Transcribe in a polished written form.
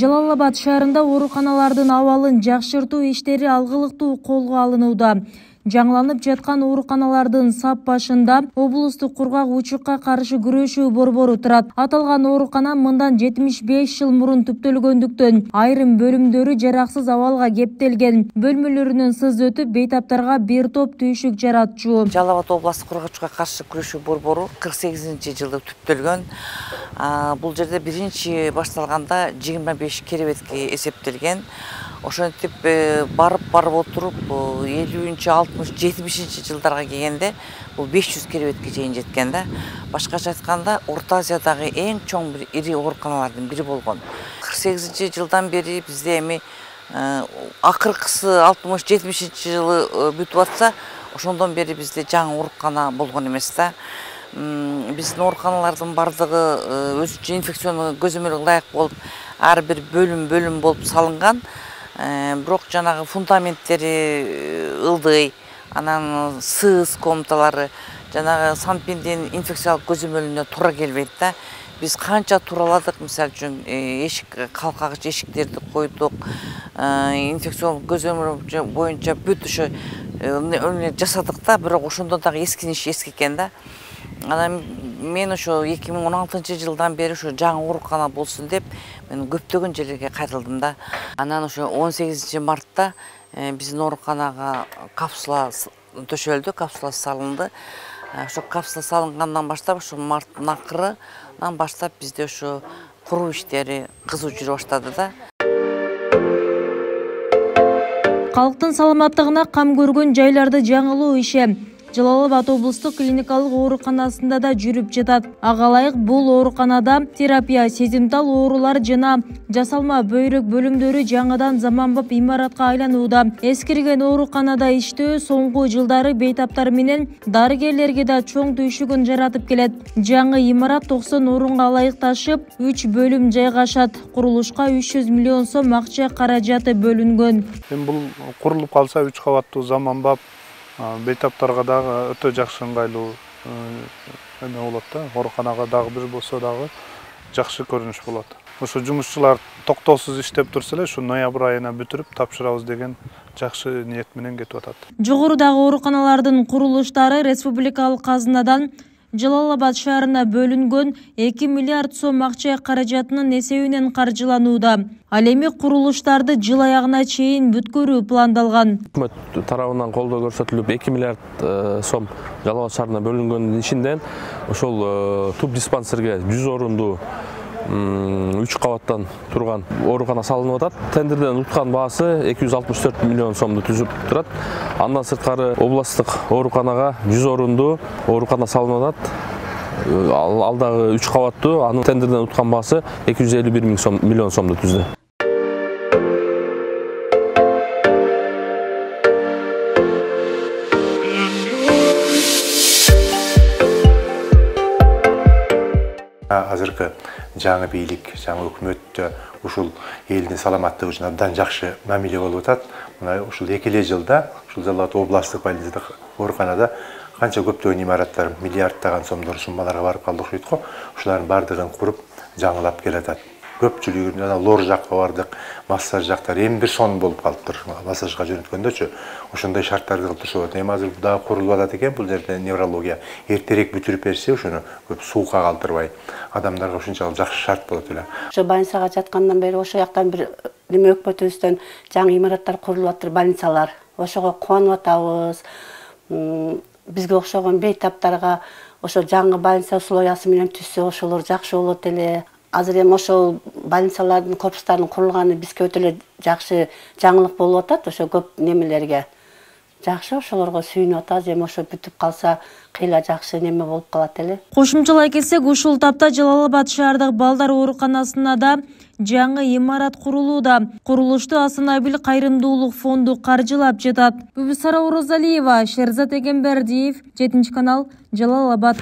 Жалал Абад шаарында ооруканалардын абалын жакшыртуу иштери алгылыктуу колго алынууда. Жаңыланып жаткан ооруканалардын сап башында облустук кургак учукка каршы күрөшүү борбору турат. Аталган оорукана мындан 75 жыл мурун түптөлгөндүктөн айрым бөлүмдөрү жараксыз абалга кептелген. Бөлмөлөрүнөн сыз өтүп бейтаптарга бир топ түйшүк жаратчу. Жалал Абад областык кургак учукка каршы күрөшүү борбору 48-жылы түптөлгөн. Бул жерде биринчи башталганда 25 керебетке эсептелген. Ошентип барып отуруп 50-60-70 жылдарга келгенде бул 500 керебетке чейин жеткен да. Башкача айтканда Орто Азиядагы эң чоң бир ири ооруканалардын бири болгон. 48-жылдан бери бизде эми акыркысы 60-70 жылы бүтүп атса, ошондон бери бизде жаңы оорукана болгон эмес да. Биздин ооруканалардын бардыгы өзүнчө инфекционный көзөмөлгө ылайык болуп, ар бир бөлүм болуп салынган. Бирок жанагы фундаменттери ылдый, анан сыз комнаталары жанагы санпиндин инфекциялык көзөмөлүнө туура келбейт да. Биз канча тураладык, мисалы үчүн эшик калкагыч эшиктерди койдук, инфекциялык көзөмөл боюнча бүт ошо жасадык да, бирок ошондон дагы эскинин иши эски экен да. Анан мен ошо 2016-жылдан бери ошо жаңы оорукана болсун деп мен көптөгөн жерлерге кайрылдым да. Анан ошо 18-мартта биздин ооруканага капсула төшөлдү, капсула салынды. Ошо капсула салынгандан баштап ошо марттын акырынан баштап бизде ошо куруу иштери кызуу жүрө баштады да. Калктын саламаттыгына кам көргөн жайларды жаңылоо иши Жалал Абад облустук клиникалык ооруканасында да жүрүп жатат. Ага ылайык бул ооруканада терапия, сезимтал оорулар жана жасалма бөйрөк бөлүмдөрү жаңыдан заманбап имаратка айланууда. Эскирген ооруканада иштөө соңку жылдары бейтаптар менен дарыгерлерге да чоң түйшүгүн жаратып келет. Жаңы имарат 90 орунга ылайыкташып, 3 бөлүм жайгашат. Курулушка 300 миллион сом акча каражаты бөлүнгөн. Бул курулуп калса 3 кабаттуу заманбап бейтаптарга дагы өтө жакшы ыңгайлуу эме болот да. Ооруканага дагы бир болсо дагы жакшы көрүнүш болот. Ошо жумушчулар токтоосуз иштеп турса эле ушу ноябрь айына бүтүрүп тапшырабыз деген жакшы ниет менен кетип атат. Жогорудагы ооруканалардын курулуштары республикалык казынадан Жалал Абад шаарына бөлүнгөн 2 миллиард сом акча каражатынын эсебинен каржыланууда. Ал эми курулуштарды жыл аягына чейин бүткөрүү пландалган. Өкмөт тарабынан колдоо көрсөтүлүп 2 миллиард сом Жалал Абад шаарына бөлүнгөндүн ичинден ошол туп диспансерге 100 орундуу 3 кабаттан турган оорукана салынып атат. Тендерден уткан баасы 264 миллион сомду түзүп турат. Андан сырткары областтык ооруканага 100 орундуу оорукана салынып атат. Ал дагы 3 кабаттуу, анын тендерден уткан баасы 251 миллион сомду түздү. Азыркы жаңы бийлик, жаңы өкмөт ушул элдин саламаттыгы үчүн абдан жакшы мамиле болуп атат. Мына ушул 2 жылда ушул Жалал Абад областтык больницада ооруканада канча көптөгөн имараттар, миллиарддаган сомдор суммаларга барып калды окшойт го. Ушулардын бардыгын куруп, жаңылап келатат. Көпчүлүгү жана лор жакка бардык, массаж жактар эми бир сон болуп калыптыр. Массажга жөнөткөндөчү ошондой шарттарды кылып турушат. Эми азыр дагы курулуп атат экен бул жерде неврология. Эртерээк бүтүрүп берсе, ошону көп суукка калтырбай, адамдарга ушунчалык жакшы шарт болот эле. Ошо больницага жаткандан бери ошо жактан бир неме өкмөтүбүздөн жаңы имараттар курулуп атыр, больницалар. Ошого кубанып атабыз. Бизге окшогон бейтаптарга ошо жаңы больница условиясы менен түзсө ошолор жакшы болот эле. Азыр эми ошол больницалардын корпустарынын курулганы бизге өтө эле жакшы жаңылык болуп атат. Ошо көп немелерге жакшы, ошолорго сүйүнүп атабыз. Эми ошо бүтүп калса кыйла жакшы неме болуп калат эле. Кошумчалай келсек, ушул тапта Жалал Абад шаардык балдар ооруканасына да жаңы имарат курулууда. Курулушту Асанабил кайрымдуулук фонду каржылап жатат. Бүбүсара Орозалиева, Шерзат Эгембердиев, 7 канал, Жалал Абад.